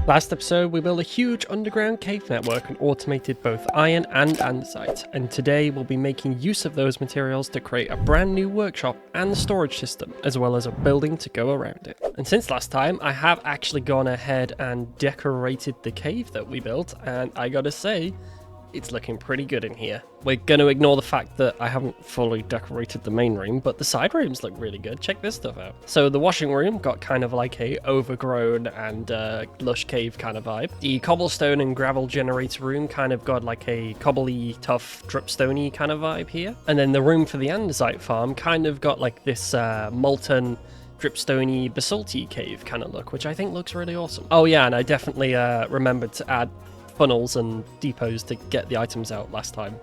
Last episode, we built a huge underground cave network and automated both iron and andesite, and today we'll be making use of those materials to create a brand new workshop and storage system, as well as a building to go around it. And since last time, I have actually gone ahead and decorated the cave that we built, and I gotta say, it's looking pretty good in here. We're going to ignore the fact that I haven't fully decorated the main room, but the side rooms look really good. Check this stuff out. So the washing room got kind of like a overgrown and lush cave kind of vibe. The cobblestone and gravel generator room kind of got like a cobbly, tough, dripstoney kind of vibe here. And then the room for the andesite farm kind of got like this molten, dripstoney, basalty cave kind of look, which I think looks really awesome. Oh yeah, and I definitely remembered to add funnels and depots to get the items out last time.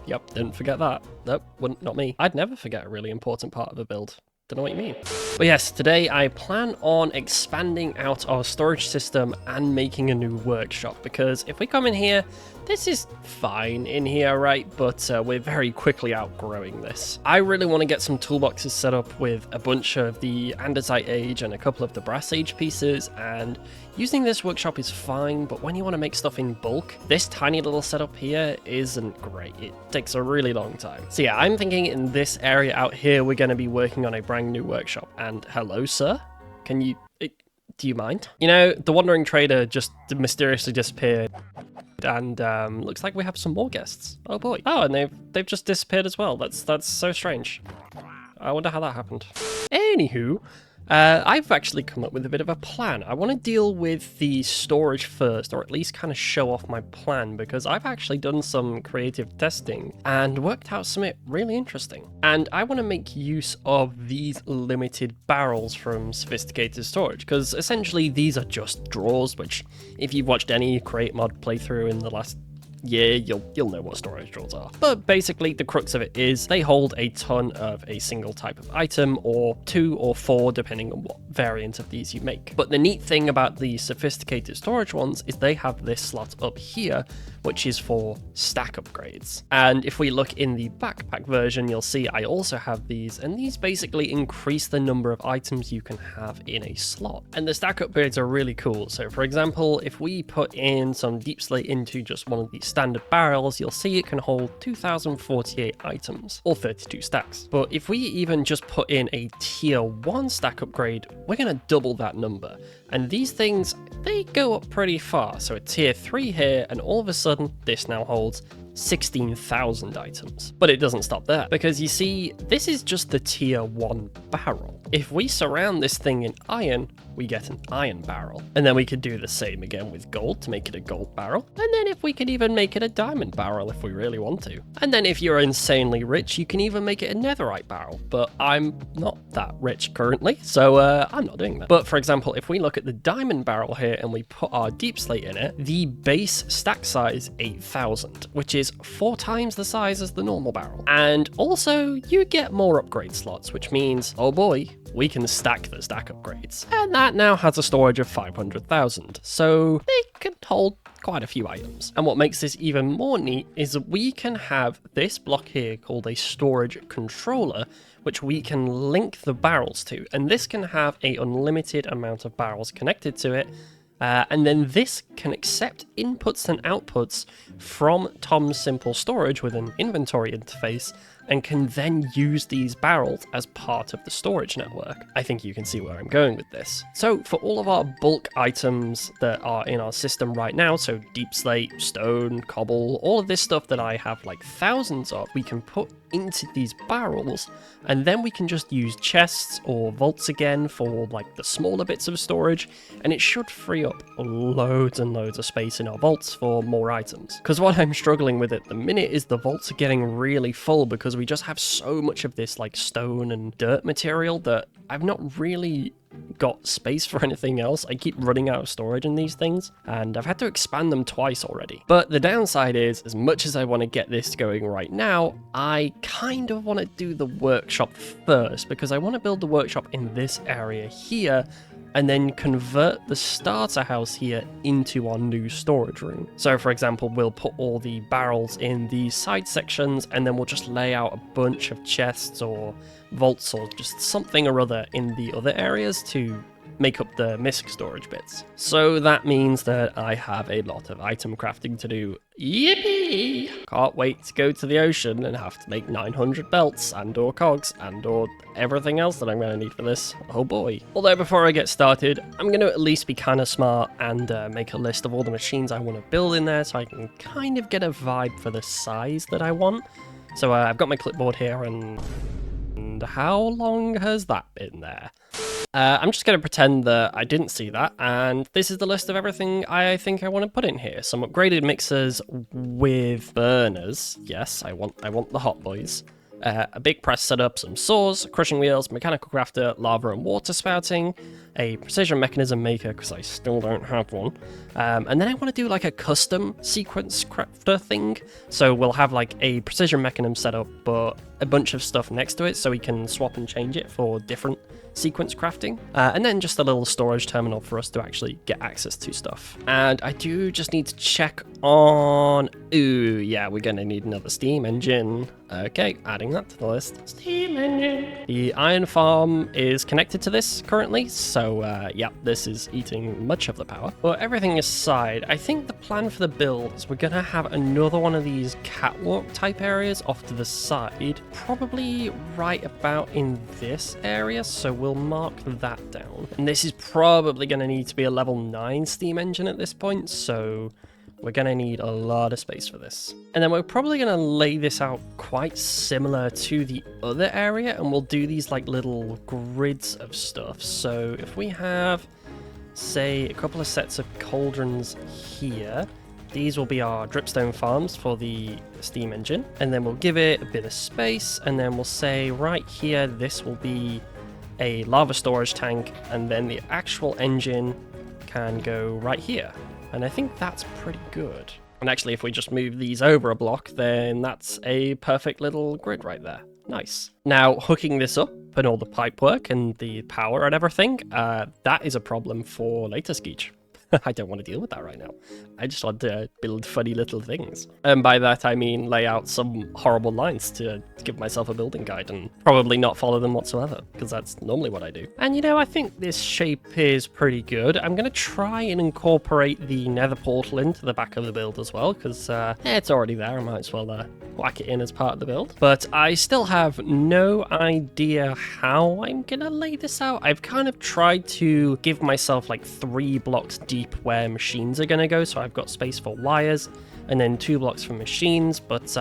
Yep, didn't forget that. Nope, not me. I'd never forget a really important part of a build. Don't know what you mean. But yes, today I plan on expanding out our storage system and making a new workshop, because if we come in here, this is fine in here, right? But we're very quickly outgrowing this. I really want to get some toolboxes set up with a bunch of the andesite age and a couple of the brass age pieces, and using this workshop is fine, but when you want to make stuff in bulk, this tiny little setup here isn't great. It takes a really long time. So yeah, I'm thinking in this area out here, we're going to be working on a brand new workshop. And hello, sir? Can you... do you mind? You know, the wandering trader just mysteriously disappeared. And looks like we have some more guests. Oh boy. Oh, and they've just disappeared as well. That's so strange. I wonder how that happened. Anywho, I've actually come up with a bit of a plan. I want to deal with the storage first, or at least kind of show off my plan, because I've actually done some creative testing and worked out something really interesting. And I want to make use of these limited barrels from Sophisticated Storage, because essentially these are just drawers, which if you've watched any Create Mod playthrough in the last year, you'll know what storage drawers are. But basically, the crux of it is they hold a ton of a single type of item, or 2 or 4, depending on what variant of these you make. But the neat thing about the Sophisticated Storage ones is they have this slot up here, which is for stack upgrades. And if we look in the backpack version, you'll see I also have these, and these basically increase the number of items you can have in a slot. And the stack upgrades are really cool. So for example, if we put in some deep slate into just one of these standard barrels, you'll see it can hold 2048 items, or 32 stacks. But if we even just put in a tier 1 stack upgrade, we're gonna double that number. And these things, they go up pretty far. So a tier 3 here, and all of a sudden, this now holds 16,000 items. But it doesn't stop there, because you see, this is just the tier 1 barrel. If we surround this thing in iron, we get an iron barrel. And then we could do the same again with gold to make it a gold barrel. And then if we could even make it a diamond barrel if we really want to. And then if you're insanely rich, you can even make it a netherite barrel. But I'm not that rich currently, so I'm not doing that. But for example, if we look at the diamond barrel here and we put our deep slate in it, the base stack size 8,000, which is 4 times the size as the normal barrel. And also, you get more upgrade slots, which means, oh boy, we can stack the stack upgrades. And that now has a storage of 500,000, so they can hold quite a few items. And what makes this even more neat is that we can have this block here called a storage controller, which we can link the barrels to, and this can have an unlimited amount of barrels connected to it. And then this can accept inputs and outputs from Tom's Simple Storage with an inventory interface, and can then use these barrels as part of the storage network. I think you can see where I'm going with this. So for all of our bulk items that are in our system right now, so deep slate, stone, cobble, all of this stuff that I have like thousands of, we can put into these barrels, and then we can just use chests or vaults again for like the smaller bits of storage, and it should free up loads and loads of space in our vaults for more items. Because what I'm struggling with at the minute is the vaults are getting really full, because we just have so much of this like stone and dirt material that I've not really got space for anything else. I keep running out of storage in these things, and I've had to expand them twice already. But the downside is, as much as I want to get this going right now, I kind of want to do the workshop first, because I want to build the workshop in this area here, and then convert the starter house here into our new storage room. So for example, we'll put all the barrels in these side sections, and then we'll just lay out a bunch of chests or vaults or just something or other in the other areas to make up the missing storage bits. So that means that I have a lot of item crafting to do. Yippee! Can't wait to go to the ocean and have to make 900 belts and or cogs and or everything else that I'm going to need for this. Oh boy. Although before I get started, I'm going to at least be kind of smart and make a list of all the machines I want to build in there so I can kind of get a vibe for the size that I want. So I've got my clipboard here, and how long has that been there? I'm just going to pretend that I didn't see that, and this is the list of everything I think I want to put in here. Some upgraded mixers with burners. Yes, I want the hot boys. A big press setup, some saws, crushing wheels, mechanical crafter, lava and water spouting, a precision mechanism maker, because I still don't have one. And then I want to do like a custom sequence crafter thing. So we'll have like a precision mechanism setup, but a bunch of stuff next to it so we can swap and change it for different sequence crafting. And then just a little storage terminal for us to actually get access to stuff. And I do just need to check on... Ooh, yeah, we're going to need another steam engine. Okay, adding that to the list. Steam engine. The iron farm is connected to this currently, so yeah, this is eating much of the power. But everything aside, I think the plan for the build is we're going to have another one of these catwalk type areas off to the side, probably right about in this area, so we'll mark that down. And this is probably going to need to be a level 9 steam engine at this point, so we're going to need a lot of space for this. And then we're probably going to lay this out quite similar to the other area, and we'll do these like little grids of stuff. So if we have, say, a couple of sets of cauldrons here, these will be our dripstone farms for the steam engine. And then we'll give it a bit of space, and then we'll say right here, this will be a lava storage tank, and then the actual engine can go right here. And I think that's pretty good. And actually, if we just move these over a block, then that's a perfect little grid right there. Nice. Now, hooking this up and all the pipe work and the power and everything, that is a problem for later, Skeech. I don't want to deal with that right now. I just want to build funny little things. And by that, I mean lay out some horrible lines to give myself a building guide and probably not follow them whatsoever, because that's normally what I do. And you know, I think this shape is pretty good. I'm going to try and incorporate the nether portal into the back of the build as well, because it's already there. I might as well whack it in as part of the build. But I still have no idea how I'm going to lay this out. I've kind of tried to give myself like 3 blocks deep where machines are going to go, so I've got space for wires, and then 2 blocks for machines, but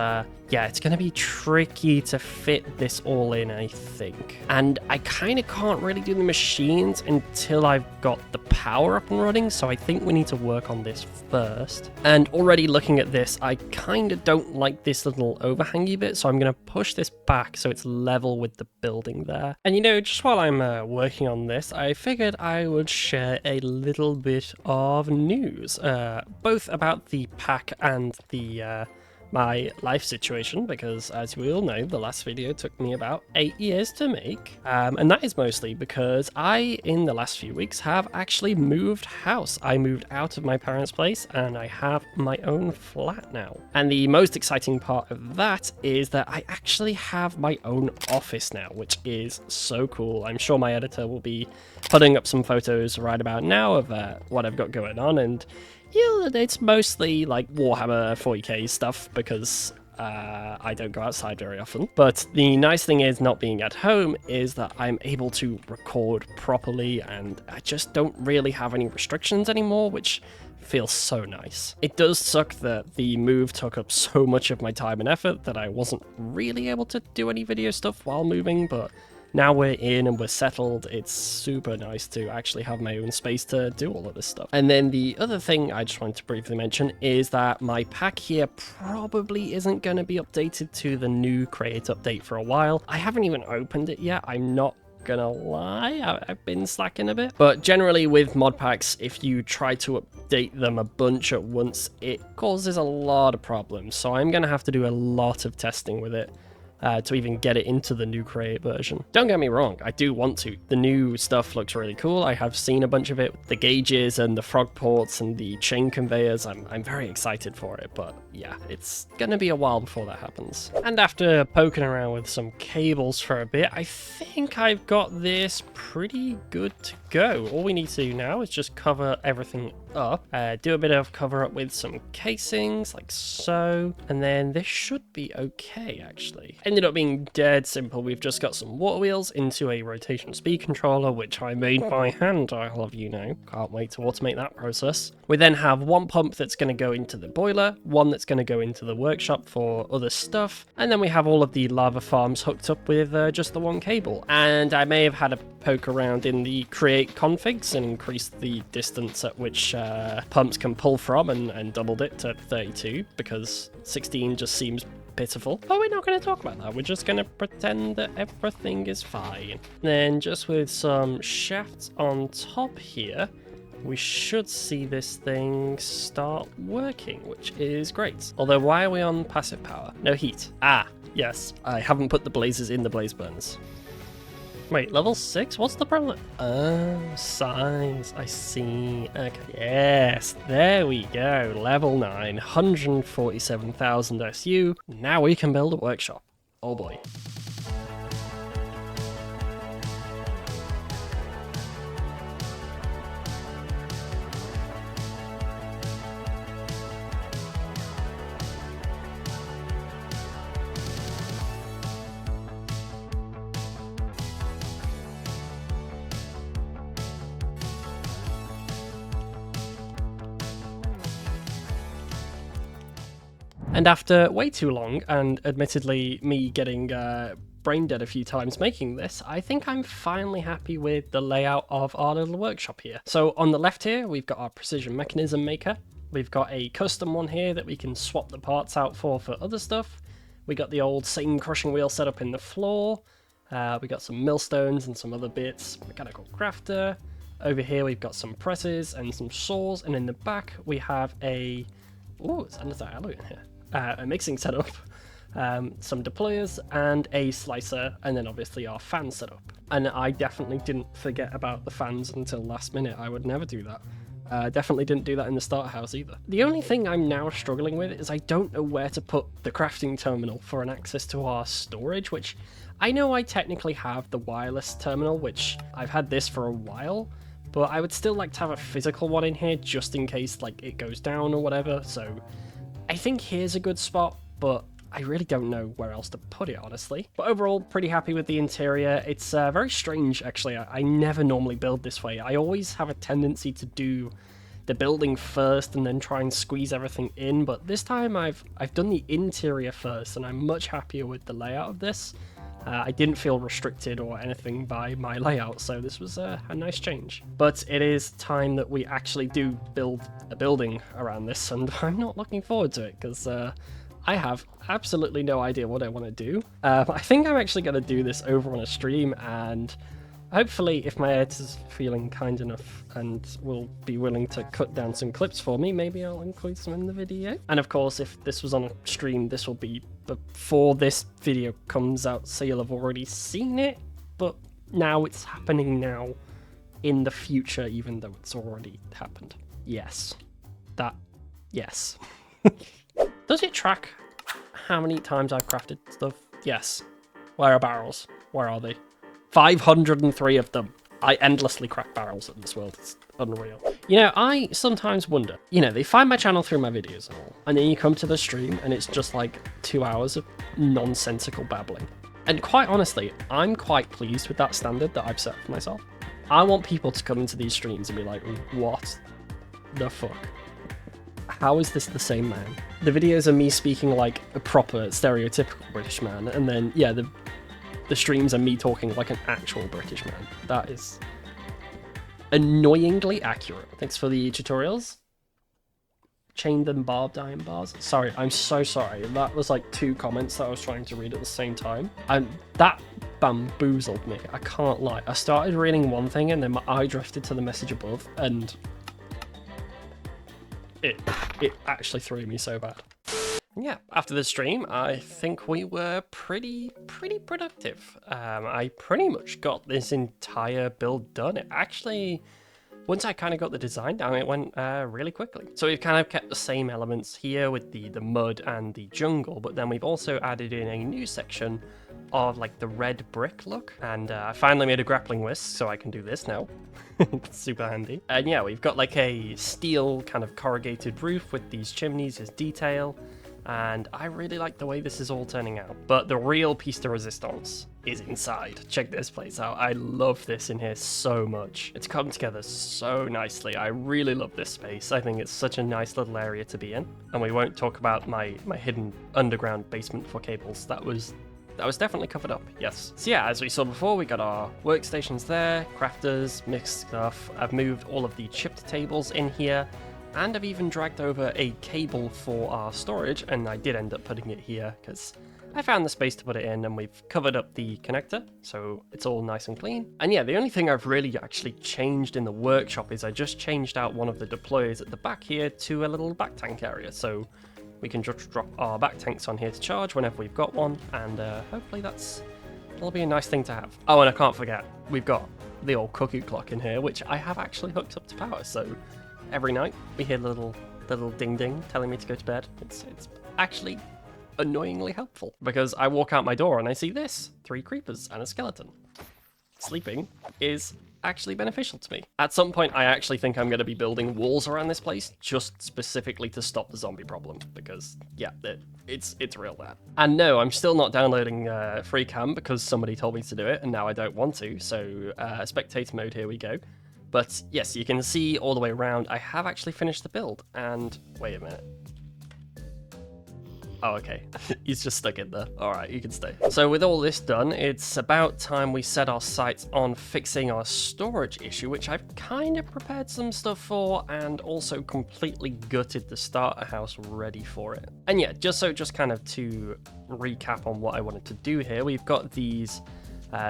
yeah, it's going to be tricky to fit this all in, I think. And I kind of can't really do the machines until I've got the power up and running, so I think we need to work on this first. And already looking at this, I kind of don't like this little overhangy bit, so I'm going to push this back so it's level with the building there. And you know, just while I'm working on this, I figured I would share a little bit of news, both about the pack and the my life situation, because as we all know, the last video took me about 8 years to make, and that is mostly because I, in the last few weeks, have actually moved house. I moved out of my parents' place and I have my own flat now. And the most exciting part of that is that I actually have my own office now, which is so cool. I'm sure my editor will be putting up some photos right about now of what I've got going on, and yeah, it's mostly like Warhammer 40k stuff because I don't go outside very often. But the nice thing is, not being at home, is that I'm able to record properly, and I just don't really have any restrictions anymore, which feels so nice. It does suck that the move took up so much of my time and effort that I wasn't really able to do any video stuff while moving, but now we're in and we're settled, it's super nice to actually have my own space to do all of this stuff. And then the other thing I just wanted to briefly mention is that my pack here probably isn't going to be updated to the new Create update for a while. I haven't even opened it yet, I'm not gonna lie, I've been slacking a bit. But generally with mod packs, if you try to update them a bunch at once, it causes a lot of problems. So I'm gonna have to do a lot of testing with it to even get it into the new Create version. Don't get me wrong, I do want to. The new stuff looks really cool. I have seen a bunch of it, the gauges and the frog ports and the chain conveyors. I'm very excited for it, but yeah, it's gonna be a while before that happens. And after poking around with some cables for a bit, I think I've got this pretty good to go. All we need to do now is just cover everything up, do a bit of cover up with some casings like so, and then this should be okay actually. Ended up being dead simple. We've just got some water wheels into a rotation speed controller, which I made by hand, I'll have you know. Can't wait to automate that process. We then have one pump that's going to go into the boiler, one that's going to go into the workshop for other stuff, and then we have all of the lava farms hooked up with just the one cable. And I may have had a poke around in the create configs and increased the distance at which pumps can pull from and doubled it to 32 because 16 just seems pitiful. But we're not going to talk about that. We're just going to pretend that everything is fine. Then just with some shafts on top here, we should see this thing start working, which is great. Although, why are we on passive power? No heat. Ah, yes. I haven't put the blazes in the blaze burners. Wait, level 6? What's the problem? Oh, signs. I see. Okay. Yes, there we go. Level 9, 147,000 SU. Now we can build a workshop. Oh boy. And after way too long, and admittedly me getting brain dead a few times making this, I think I'm finally happy with the layout of our little workshop here. So on the left here, we've got our precision mechanism maker. We've got a custom one here that we can swap the parts out for other stuff. We got the old same crushing wheel set up in the floor. We got some millstones and some other bits. Mechanical crafter. Over here we've got some presses and some saws, and in the back we have a... Ooh, it's another alloy in here. A mixing setup, some deployers, and a slicer, and then obviously our fan setup. And I definitely didn't forget about the fans until last minute. I would never do that. Definitely didn't do that in the starter house either. The only thing I'm now struggling with is I don't know where to put the crafting terminal for an access to our storage, which I know I technically have the wireless terminal, which I've had this for a while, but I would still like to have a physical one in here just in case like it goes down or whatever. So I think here's a good spot, but I really don't know where else to put it, honestly. But overall, pretty happy with the interior. It's very strange, actually. I never normally build this way. I always have a tendency to do the building first and then try and squeeze everything in, but this time I've done the interior first, and I'm much happier with the layout of this. I didn't feel restricted or anything by my layout, so this was a nice change. But it is time that we actually do build a building around this, and I'm not looking forward to it, because I have absolutely no idea what I want to do. I think I'm actually going to do this over on a stream, and hopefully if my editor's feeling kind enough and will be willing to cut down some clips for me, maybe I'll include some in the video. And of course, if this was on a stream, this will be before this video comes out, so you'll have already seen it, but now it's happening now in the future, even though it's already happened. Yes. Yes. Does it track how many times I've crafted stuff? Yes. Where are barrels? Where are they? 503 of them. I endlessly craft barrels in this world. It's unreal. You know, I sometimes wonder, you know, they find my channel through my videos and all, and then you come to the stream and it's just like 2 hours of nonsensical babbling. And quite honestly, I'm quite pleased with that standard that I've set for myself. I want people to come into these streams and be like, what the fuck? How is this the same man? The videos are me speaking like a proper stereotypical British man, and then, yeah, the streams are me talking like an actual British man. That is annoyingly accurate. Thanks for the tutorials. Chained and barbed iron bars. Sorry, I'm so sorry. That was like 2 comments that I was trying to read at the same time. And that bamboozled me. I can't lie. I started reading one thing and then my eye drifted to the message above, and it actually threw me so bad. yeah, after the stream, I think we were pretty productive. I pretty much got this entire build done. It actually, once I kind of got the design down, it went really quickly. So we've kind of kept the same elements here with the mud and the jungle, but then we've also added in a new section of like the red brick look. And I finally made a grappling whisk, so I can do this now. It's super handy. And yeah, we've got like a steel kind of corrugated roof with these chimneys as detail. And I really like the way this is all turning out. But the real piece de resistance is inside. Check this place out. I love this in here so much. It's come together so nicely. I really love this space. I think it's such a nice little area to be in. And we won't talk about my hidden underground basement for cables. That was definitely covered up, yes. So yeah, as we saw before, we got our workstations there, crafters, mixed stuff. I've moved all of the chipped tables in here. And I've even dragged over a cable for our storage, and I did end up putting it here because I found the space to put it in, and we've covered up the connector, so it's all nice and clean. And yeah, the only thing I've really actually changed in the workshop is I just changed out one of the deployers at the back here to a little back tank area, so we can just drop our back tanks on here to charge whenever we've got one, and hopefully that'll be a nice thing to have. Oh, and I can't forget, we've got the old cuckoo clock in here, which I have actually hooked up to power, so every night we hear the little ding ding telling me to go to bed. It's actually annoyingly helpful because I walk out my door and I see this, 3 creepers and a skeleton. Sleeping is actually beneficial to me. At some point I actually think I'm going to be building walls around this place just specifically to stop the zombie problem because yeah, it's real bad. And no, I'm still not downloading free cam because somebody told me to do it and now I don't want to, so spectator mode, here we go. But yes, you can see all the way around, I have actually finished the build, and wait a minute. Oh, okay, he's just stuck in there. All right, you can stay. So with all this done, it's about time we set our sights on fixing our storage issue, which I've kind of prepared some stuff for, and also completely gutted the starter house ready for it. And yeah, just kind of to recap on what I wanted to do here, we've got these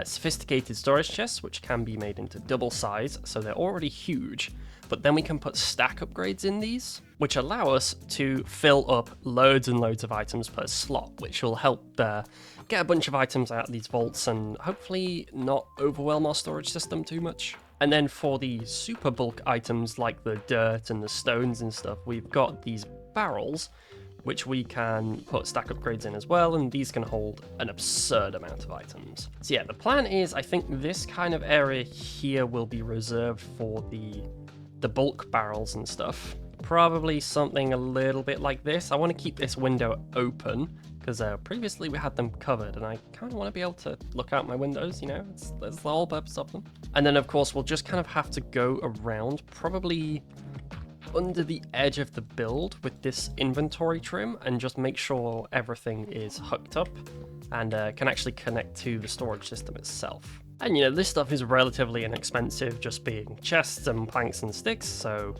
sophisticated storage chests, which can be made into double size, so they're already huge, but then we can put stack upgrades in these, which allow us to fill up loads and loads of items per slot, which will help get a bunch of items out of these vaults and hopefully not overwhelm our storage system too much. And then for the super bulk items like the dirt and the stones and stuff, we've got these barrels, which we can put stack upgrades in as well, and these can hold an absurd amount of items. So yeah, the plan is, I think this kind of area here will be reserved for the bulk barrels and stuff. Probably something a little bit like this. I want to keep this window open, because previously we had them covered, and I kind of want to be able to look out my windows, you know, that's the whole purpose of them. And then of course we'll just kind of have to go around, probably under the edge of the build with this inventory trim and just make sure everything is hooked up and can actually connect to the storage system itself. And you know, this stuff is relatively inexpensive, just being chests and planks and sticks, so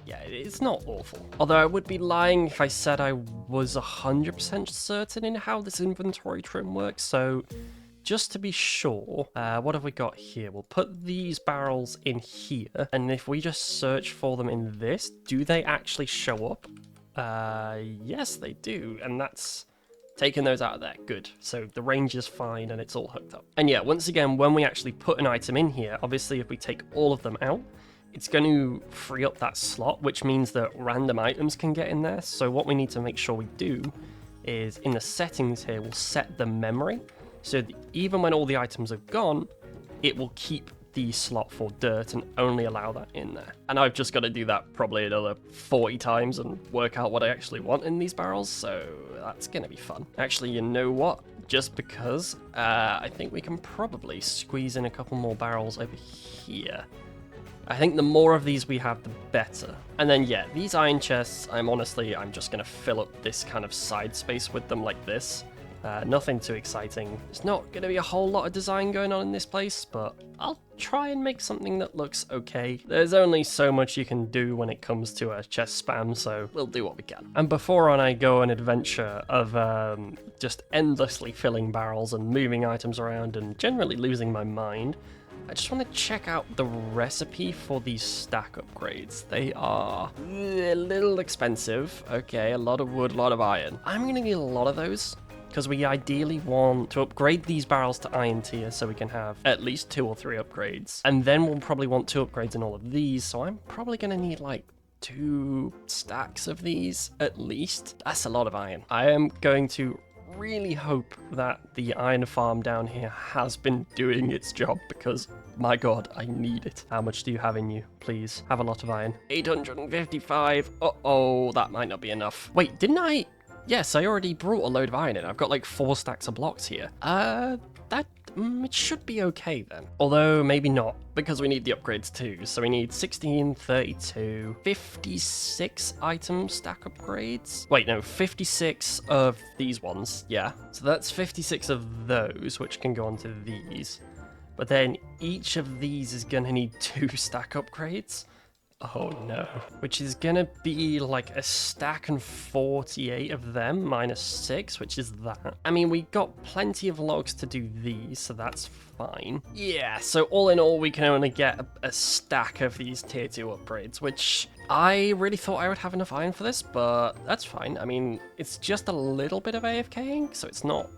yeah, it's not awful. Although I would be lying if I said I was 100% certain in how this inventory trim works, so just to be sure, what have we got here? We'll put these barrels in here, and if we just search for them in this, do they actually show up? Yes, they do, and that's taking those out of there. Good. So the range is fine, and it's all hooked up. And yeah, once again, when we actually put an item in here, obviously if we take all of them out, it's going to free up that slot, which means that random items can get in there. So what we need to make sure we do is in the settings here, we'll set the memory. So even when all the items are gone, it will keep the slot for dirt and only allow that in there. And I've just got to do that probably another 40 times and work out what I actually want in these barrels, so that's going to be fun. Actually, you know what? Just because, I think we can probably squeeze in a couple more barrels over here. I think the more of these we have, the better. And then yeah, these iron chests, I'm just going to fill up this kind of side space with them like this. Nothing too exciting. There's not going to be a whole lot of design going on in this place, but I'll try and make something that looks okay. There's only so much you can do when it comes to a chest spam, so we'll do what we can. And before I go on an adventure of just endlessly filling barrels and moving items around and generally losing my mind, I just want to check out the recipe for these stack upgrades. They are a little expensive. Okay, a lot of wood, a lot of iron. I'm going to need a lot of those, because we ideally want to upgrade these barrels to iron tier so we can have at least 2 or 3 upgrades. And then we'll probably want 2 upgrades in all of these, so I'm probably going to need like 2 stacks of these at least. That's a lot of iron. I am going to really hope that the iron farm down here has been doing its job, because my god, I need it. How much do you have in you? Please, have a lot of iron. 855. Uh-oh, that might not be enough. Wait, didn't I... Yes, I already brought a load of iron in. I've got like 4 stacks of blocks here. It should be okay then. Although, maybe not, because we need the upgrades too. So we need 16, 32, 56 item stack upgrades. Wait, no, 56 of these ones, yeah. So that's 56 of those, which can go onto these. But then each of these is gonna need 2 stack upgrades. Oh no. Which is gonna be like a stack and 48 of them minus 6, which is that. I mean, we got plenty of logs to do these, so that's fine. Yeah, so all in all, we can only get a stack of these tier 2 upgrades, which I really thought I would have enough iron for this, but that's fine. I mean, it's just a little bit of AFKing, so it's not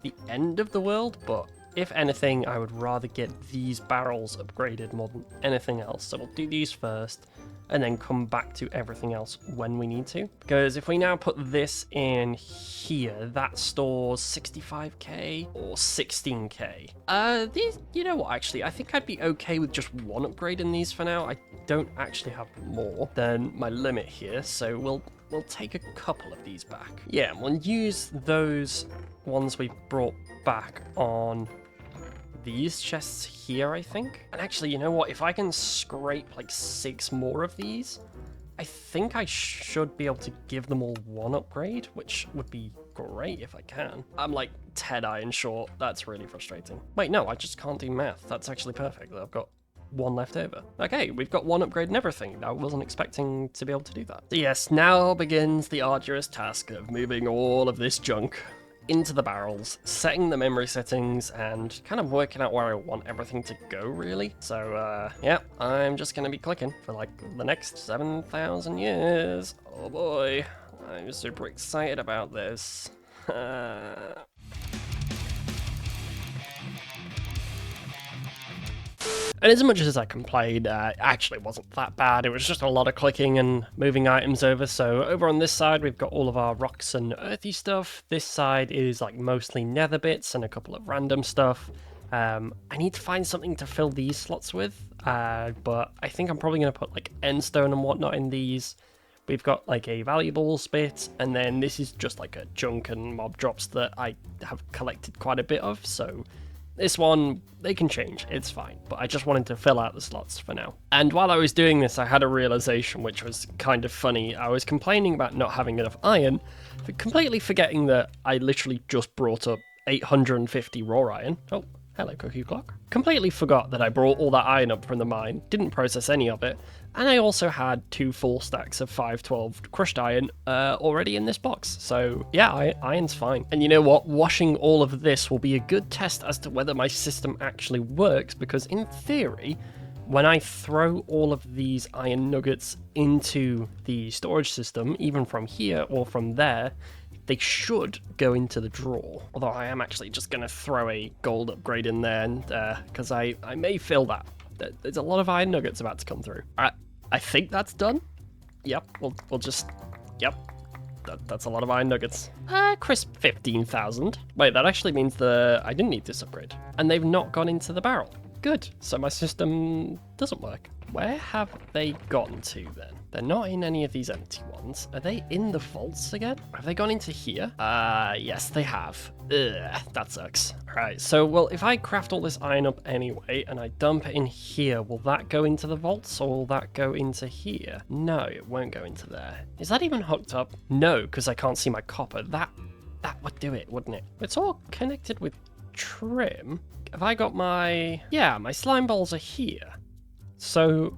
the end of the world, but if anything, I would rather get these barrels upgraded more than anything else. So we'll do these first and then come back to everything else when we need to. Because if we now put this in here, that stores 65k or 16k. These, you know what, actually, I think I'd be okay with just 1 upgrade in these for now. I don't actually have more than my limit here, so we'll take a couple of these back. Yeah, we'll use those ones we brought back on these chests here, I think. And actually, you know what? If I can scrape like 6 more of these, I think I should be able to give them all 1 upgrade, which would be great if I can. I'm like 10 iron short. That's really frustrating. Wait, no, I just can't do math. That's actually perfect. I've got 1 left over. Okay, we've got 1 upgrade and everything. I wasn't expecting to be able to do that. So yes, now begins the arduous task of moving all of this junk into the barrels, setting the memory settings, and kind of working out where I want everything to go, really. So, yeah, I'm just gonna be clicking for, like, the next 7,000 years. Oh boy, I'm super excited about this. And as much as I complained, it actually wasn't that bad. It was just a lot of clicking and moving items over. So over on this side, we've got all of our rocks and earthy stuff. This side is like mostly nether bits and a couple of random stuff. I need to find something to fill these slots with, but I think I'm probably going to put like endstone and whatnot in these. We've got like a valuables bit, and then this is just like a junk and mob drops that I have collected quite a bit of, so this one, they can change, it's fine, but I just wanted to fill out the slots for now. And while I was doing this, I had a realization, which was kind of funny. I was complaining about not having enough iron, but completely forgetting that I literally just brought up 850 raw iron. Oh, hello, Cookie Clock. Completely forgot that I brought all that iron up from the mine, didn't process any of it, and I also had 2 full stacks of 512 crushed iron already in this box. So yeah, iron's fine. And you know what? Washing all of this will be a good test as to whether my system actually works, because in theory, when I throw all of these iron nuggets into the storage system, even from here or from there, they should go into the drawer. Although I am actually just going to throw a gold upgrade in there, and because I may fill that. There's a lot of iron nuggets about to come through. I think that's done. Yep, we'll just... Yep, that's a lot of iron nuggets. Crisp 15,000. Wait, that actually means I didn't need this upgrade. And they've not gone into the barrel. Good, so my system doesn't work. Where have they gotten to then? They're not in any of these empty ones. Are they in the vaults again? Have they gone into here? Yes, they have. Ugh, that sucks. Alright, so, well, if I craft all this iron up anyway, and I dump it in here, will that go into the vaults, or will that go into here? No, it won't go into there. Is that even hooked up? No, because I can't see my copper. That would do it, wouldn't it? It's all connected with trim. Have I got my... Yeah, my slime balls are here. So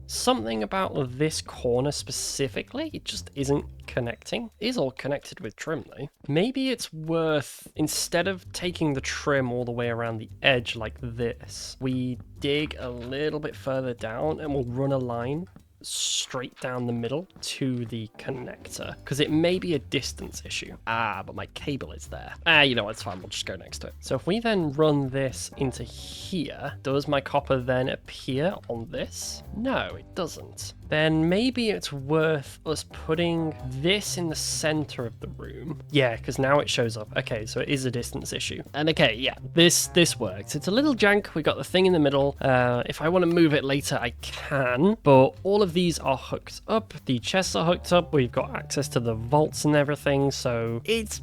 something about this corner specifically, it just isn't connecting. It is all connected with trim though. Maybe it's worth, instead of taking the trim all the way around the edge like this, we dig a little bit further down and we'll run a line straight down the middle to the connector, because it may be a distance issue. But my cable is there. You know what, it's fine, we'll just go next to it. So if we then run this into here, does my copper then appear on this? No, it doesn't. Then maybe it's worth us putting this in the center of the room. Yeah, because now it shows up. Okay, so it is a distance issue. And okay, yeah, this works. It's a little jank. We got the thing in the middle. If I want to move it later, I can, but all of these are hooked up. The chests are hooked up. We've got access to the vaults and everything, so it's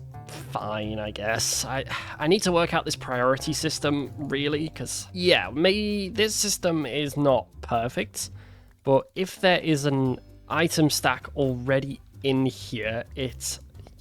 fine, I guess. I need to work out this priority system, really, because, yeah, maybe this system is not perfect, but if there is an item stack already in here, it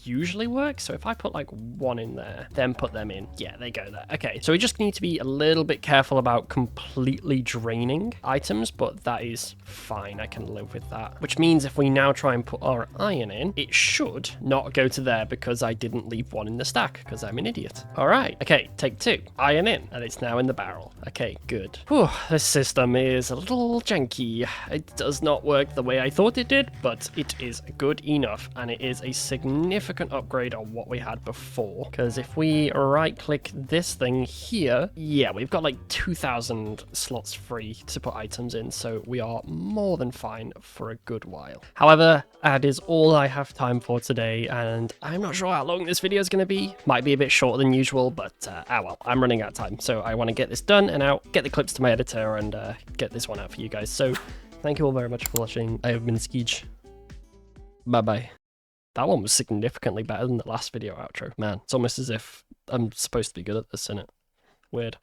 usually works. So if I put like one in there, then put them in, yeah, they go there. Okay, so we just need to be a little bit careful about completely draining items, but that is fine. I can live with that. Which means if we now try and put our iron in, it should not go to there because I didn't leave one in the stack because I'm an idiot. All right, okay, take 2. Iron in, and it's now in the barrel. Okay, good. Whew, this system is a little janky. It does not work the way I thought it did, but it is good enough, and it is a significant upgrade on what we had before, because if we right click this thing here, yeah, we've got like 2,000 slots free to put items in, so we are more than fine for a good while. However, that is all I have time for today, and I'm not sure how long this video is going to be. Might be a bit shorter than usual, but well, I'm running out of time, so I want to get this done and out, get the clips to my editor, and get this one out for you guys. So thank you all very much for watching. I have been Skeej. Bye bye. That one was significantly better than the last video outro. Man, it's almost as if I'm supposed to be good at this, innit? Weird.